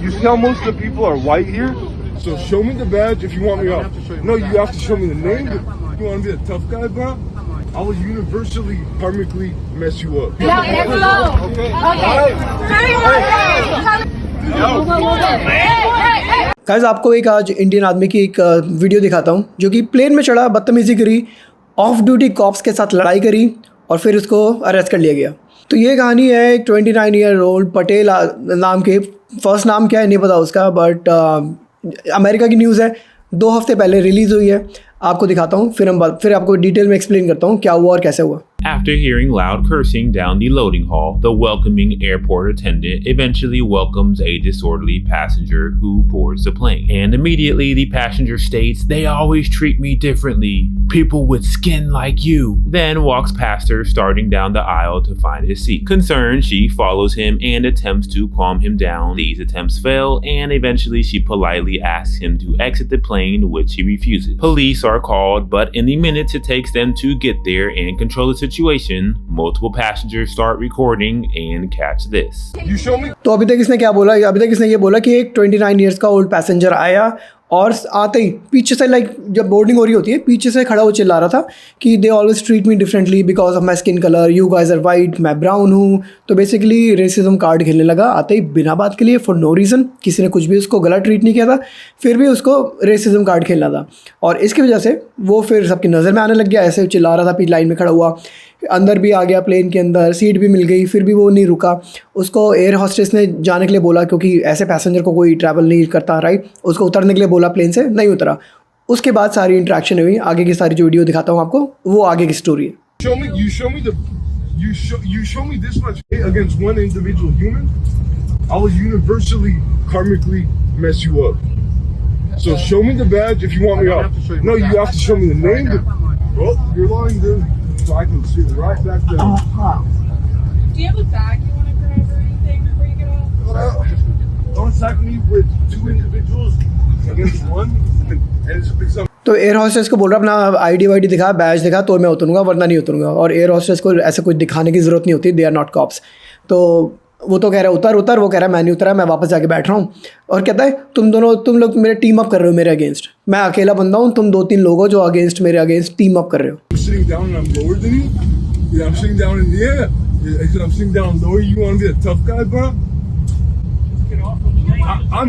You see how most of the people are white here? So show me the badge if you want me off. No, you have to show me the name. You want to be a tough guy, bro? I will universally, karmically mess you up. No, it's low. Okay. Guys आपको एक आज Indian आदमी की एक video दिखाता हूँ जो कि प्लेन में चढ़ा, बदतमीज़ी करी, ऑफ ड्यूटी कॉप्स के साथ लड़ाई करी और फिर उसको अरेस्ट कर लिया गया। तो ये कहानी है एक 29 ईयर ओल्ड पटेल नाम के, फर्स्ट नाम क्या है नहीं पता उसका, बट अमेरिका की न्यूज़ है, 2 हफ्ते पहले रिलीज़ हुई है। आपको दिखाता हूँ, फिर आपको डिटेल में एक्सप्लेन करता हूँ क्या हुआ और कैसे हुआ। After hearing loud cursing down the loading hall, the welcoming airport attendant eventually welcomes a disorderly passenger who boards the plane. And immediately the passenger states, "They always treat me differently. People with skin like you." Then walks past her, starting down the aisle to find his seat. Concerned, she follows him and attempts to calm him down. These attempts fail, and eventually she politely asks him to exit the plane, which he refuses. Police are called, but in the minutes it takes them to get there and control the situation, multiple passengers start recording and catch this. You show me. तो अभी तक इसने क्या बोला? अभी तक इसने ये बोला कि एक 29 ईयर्स का ओल्ड पैसेंजर आया और आते ही पीछे से, लाइक जब बोर्डिंग हो रही होती है, पीछे से खड़ा वो चिल्ला रहा था कि they always treat me differently because of my skin colour, you guys are white, मैं ब्राउन हूँ। तो बेसिकली रेसिज्म कार्ड खेलने लगा आते ही, बिना बात के लिए, फॉर नो रीज़न। किसी ने कुछ भी उसको गलत ट्रीट नहीं किया था, फिर भी उसको रेसिज्म कार्ड खेलना था। और इसकी वजह से वो फिर सबकी नज़र में आने लग गया, ऐसे चिल्ला रहा था, पीछे लाइन में खड़ा हुआ, अंदर भी आ गया, प्लेन के अंदर सीट भी मिल गई, फिर भी वो नहीं रुका। उसको एयर हॉस्टेस ने जाने के लिए बोला, क्योंकि ऐसे पैसेंजर को कोई ट्रैवल नहीं करता, राइट। उसको उतरने के लिए बोला, प्लेन से नहीं उतरा। उसके बाद सारी इंटरेक्शन हुई। आगे की सारी जो वीडियो दिखाता हूँ आपको, वो आगे की स्टोरी है। You show me this much hate against one individual human, I will universally, karmically mess you up. So show me the badge if you want me off. No, you have to show me the name. Oh, you're lying, dude. So I can sit right back there. Do you have a bag you want to grab or anything before you get off? Don't attack me with 2 individuals against one, and it's a big sum. तो air hostess को बोल रहा अपना ID वाईडी दिखा, बैज दिखा, तो मैं उतरूँगा, वरना नहीं उतरूँगा। और एयर हॉस्टेस को ऐसे कुछ दिखाने की ज़रूरत नहीं होती, दे आर नॉट कॉप्स। तो वो तो कह रहा है उतर, वो कह रहा है मैं नहीं उतरा, मैं वापस जाके बैठ रहा हूँ। और कहता है तुम लोग मेरे टीम अप कर रहे हो मेरे अगेंस्ट। मैं अकेला बंदा हूँ, तुम 2-3 लोग हो जो मेरे अगेंस्ट टीम अप कर रहे हो। I'm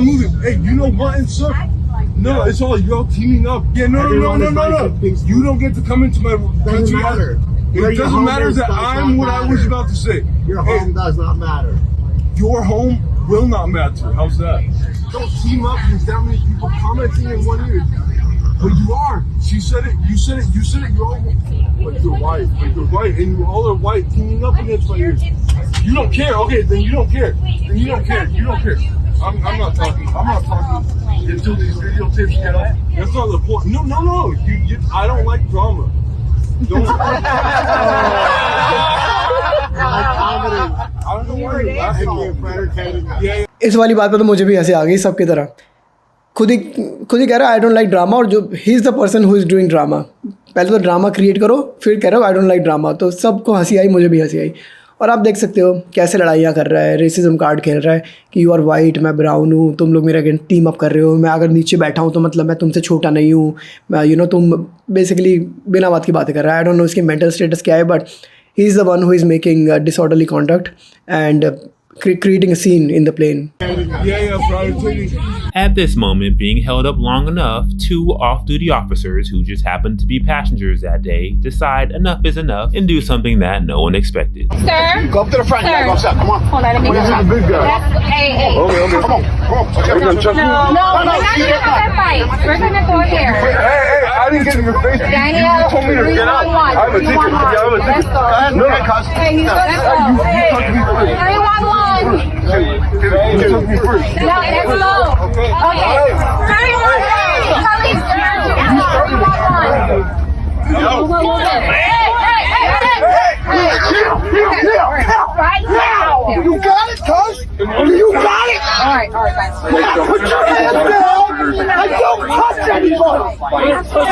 moving. Hey, you know what? It's up. No, it's all y'all teaming up. Yeah, no. You don't get to come into my country. It doesn't matter that I'm what I was about to say. Your home does not matter. Your home will not matter. How's that? Don't team up with that many people commenting in one ear. But you are. She said it. You said it. You're all. But you're white. And you all are white teaming up against my ears. You don't care. Okay, then you don't care. You don't care. I'm not talking. Until these videotapes get up. That's not the point. No. I don't like drama. Don't. I don't know why you're laughing. Yeah. इस वाली बात पर तो मुझे भी हंसी आ गई सबकी तरह। खुद ही कह रहा है आई डोंट लाइक ड्रामा, और जो he is the person who is doing drama. पहले तो ड्रामा क्रिएट करो, फिर कह रहे हो आई डोंट लाइक ड्रामा। तो सबको हंसी आई, मुझे भी हंसी आई। और आप देख सकते हो कैसे लड़ाइयाँ कर रहा है, रेसिज्म कार्ड खेल रहा है कि यू आर वाइट, मैं ब्राउन हूँ, तुम लोग मेरे अगेंस्ट टीम अप कर रहे हो। मैं अगर नीचे बैठा हूँ तो मतलब मैं तुमसे छोटा नहीं हूँ। तुम बेसिकली बिना बात की बातें कर रहा है। आई डोंट नो इसकी मेंटल स्टेटस क्या है, but he is the one who is making disorderly conduct and creating a scene in the plane. At this moment, being held up long enough, 2 off-duty officers who just happened to be passengers that day decide enough is enough and do something that no one expected. Sir? Go up to the front. Sir. Go upstairs. Come on. Hold on, let me This is the big guy. Hey. Okay. Come on. You're gonna chuck me? No, we're not gonna have that fight. We're gonna go here. Hey, I didn't get in your face. Daniel, You told me to get out. 311. I have a ticket. Yeah, I have a ticket. Let's go. No. Hey, let's go. You touched me first. 311. You took me first. No, it's low. Okay. 311. Police. 311. Right now. You got it, cuz? You got it? All right, guys. Put your hands down and don't touch anybody.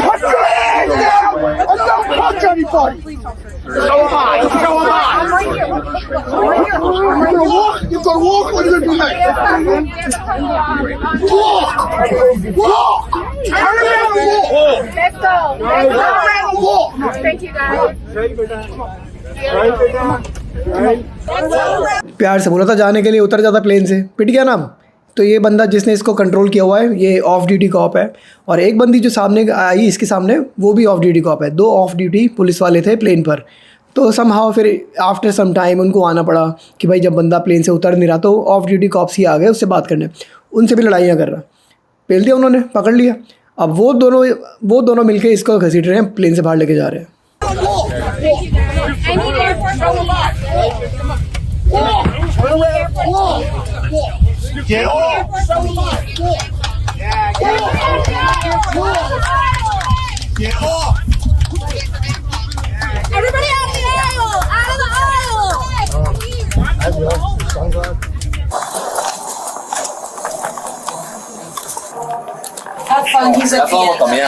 Put your hands down and don't touch anybody. So am I. I'm right here. You're gonna walk. You're gonna walk or you're gonna do Walk! Turn around and walk! Let's go. Turn around and walk! Thank you guys. प्यार से बोला था जाने के लिए, उतर जाता plane से, पिट गया नाम। तो ये बंदा जिसने इसको कंट्रोल किया हुआ है ये ऑफ ड्यूटी कॉप है, और एक बंदी जो सामने आई इसके सामने वो भी ऑफ ड्यूटी कॉप है। 2 ऑफ ड्यूटी पुलिस वाले थे प्लेन पर। तो समहाउ फिर आफ्टर सम टाइम उनको आना पड़ा कि भाई जब बंदा प्लेन से उतर नहीं रहा तो ऑफ ड्यूटी कॉप्स ही आ गए उससे बात करने, उनसे भी लड़ाइयाँ कर रहा। पेल दिया उन्होंने, पकड़ लिया। अब वो दोनों मिलके इसको घसीट रहे हैं, प्लेन से बाहर लेके जा रहे हैं। I need airport going Get off! Get off! Everybody out of the aisle! Out of the aisle! Have fun. He's a fan. Thank you for coming.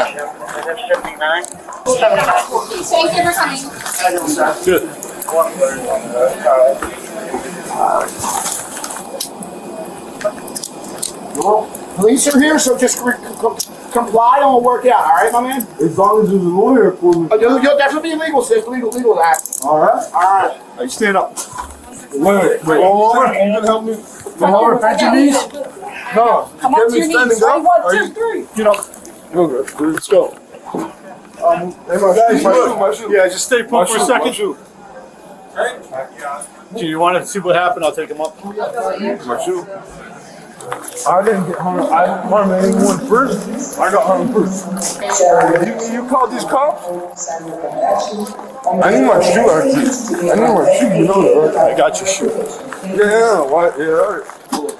Police are here, so just comply and we'll work it out, all right, my man? As long as there's a lawyer for me. You'll definitely be legal, sis. Legal act. All right. All right. Hey, stand up. Wait. Roll over. You gonna help me? Roll over. Bend your knees. No. Come up to your knees. Ready? 1, 2, 3. Get up. Okay. Let's go. Hey, my shoe. Yeah, just stay put for a second. shoe. Do you want to see what happened? I'll take him up. My shoe. I didn't get harmed. I didn't harm anyone first. I got harmed first. You called these cops? I need my shoe, actually. I need my shoe. You know that, right? I got your shoe. Yeah. Why? Yeah. All right.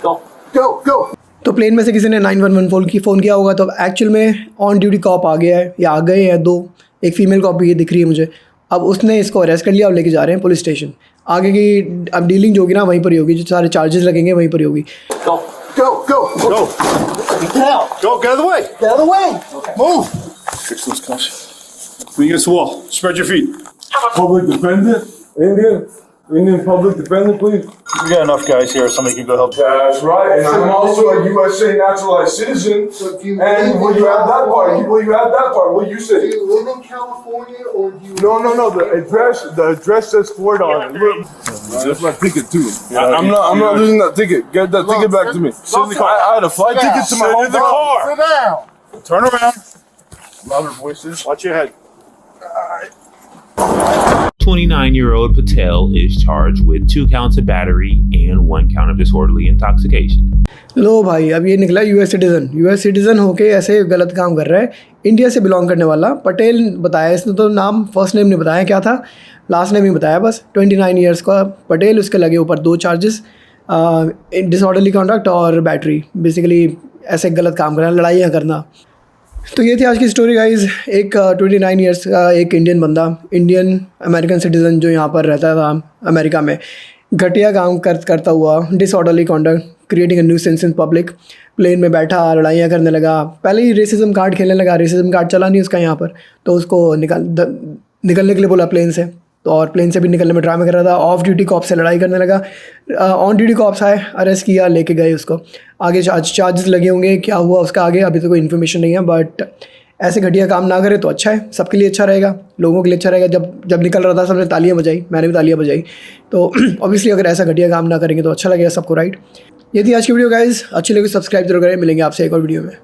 Go. तो plane में से किसी ने 911 phone किया होगा, तो actual में on duty corp आ गया है या आ गए हैं 2, एक फ़ीमेल कॉप भी ये दिख रही है मुझे। अब उसने इसको अरेस्ट कर लिया और लेके जा रहे हैं पुलिस स्टेशन। आगे की अब डीलिंग जो होगी ना वहीं पर ही होगी, जो सारे चार्जेस लगेंगे वहीं पर ही होगी। Go. Go. Get down. Go. Get out of the way. Get out of the way. Move. Fix those cuffs. Lean against the wall. Spread your feet. Public defendant? Indian public defendant, please. We got enough guys here. Somebody can go help. That's right. And I'm also a USA naturalized citizen. And will you add that part? What you say? Do you live in California or do you? No. The address says Florida on it. Look. That's my ticket too. I'm not losing that ticket. Get that ticket back to me. Sit in the car. I had a flight ticket to my Sit home. in the car. Sit down. Turn around. Louder voices. Watch your head. 29-year-old Patel is charged with 2 counts of battery and 1 count of disorderly intoxication. लो भाई, अब ये निकला US citizen होके ऐसे गलत काम कर रहा है। इंडिया से बिलोंग करने वाला पटेल बताया इसने, तो नाम फर्स्ट नेम नहीं बताया क्या था, लास्ट नेम ही बताया बस। 29 ईयर्स का पटेल, उसके लगे ऊपर 2 चार्जेस, डिसऑर्डरली कंडक्ट और बैटरी। बेसिकली ऐसे गलत काम करना, लड़ाइयाँ करना। तो ये थी आज की स्टोरी गाइज़। एक 29 ईयर्स का एक इंडियन बंदा, इंडियन अमेरिकन सिटीज़न जो यहाँ पर रहता था अमेरिका में, घटिया काम करता हुआ, disorderly conduct, creating a nuisance in public, plane में बैठा लड़ाइयाँ करने लगा। पहले ही रेसिज्म कार्ड खेलने लगा, रेसिज्म कार्ड चला नहीं उसका यहाँ पर, तो उसको निकलने के लिए बोला प्लेन से, तो और प्लेन से भी निकलने में ड्रामा कर रहा था। ऑफ ड्यूटी कॉप से लड़ाई करने लगा। ऑन ड्यूटी कॉप्स आए, अरेस्ट किया, लेके गए उसको। आगे चार्जेस लगे होंगे, क्या हुआ उसका आगे अभी तो कोई इन्फॉर्मेशन नहीं है, बट ऐसे घटिया काम ना करे तो अच्छा है, सबके लिए अच्छा रहेगा, लोगों के लिए अच्छा रहेगा। जब निकल रहा था सबने तालियां बजाई, मैंने भी तालियां बजाई। तो ऑब्वियसली अगर ऐसा घटिया काम ना करेंगे तो अच्छा लगेगा सबको, राइट। ये थी आज की वीडियो गाइज़, अच्छी लगी सब्सक्राइब जरूर करें। मिलेंगे आपसे एक और वीडियो में।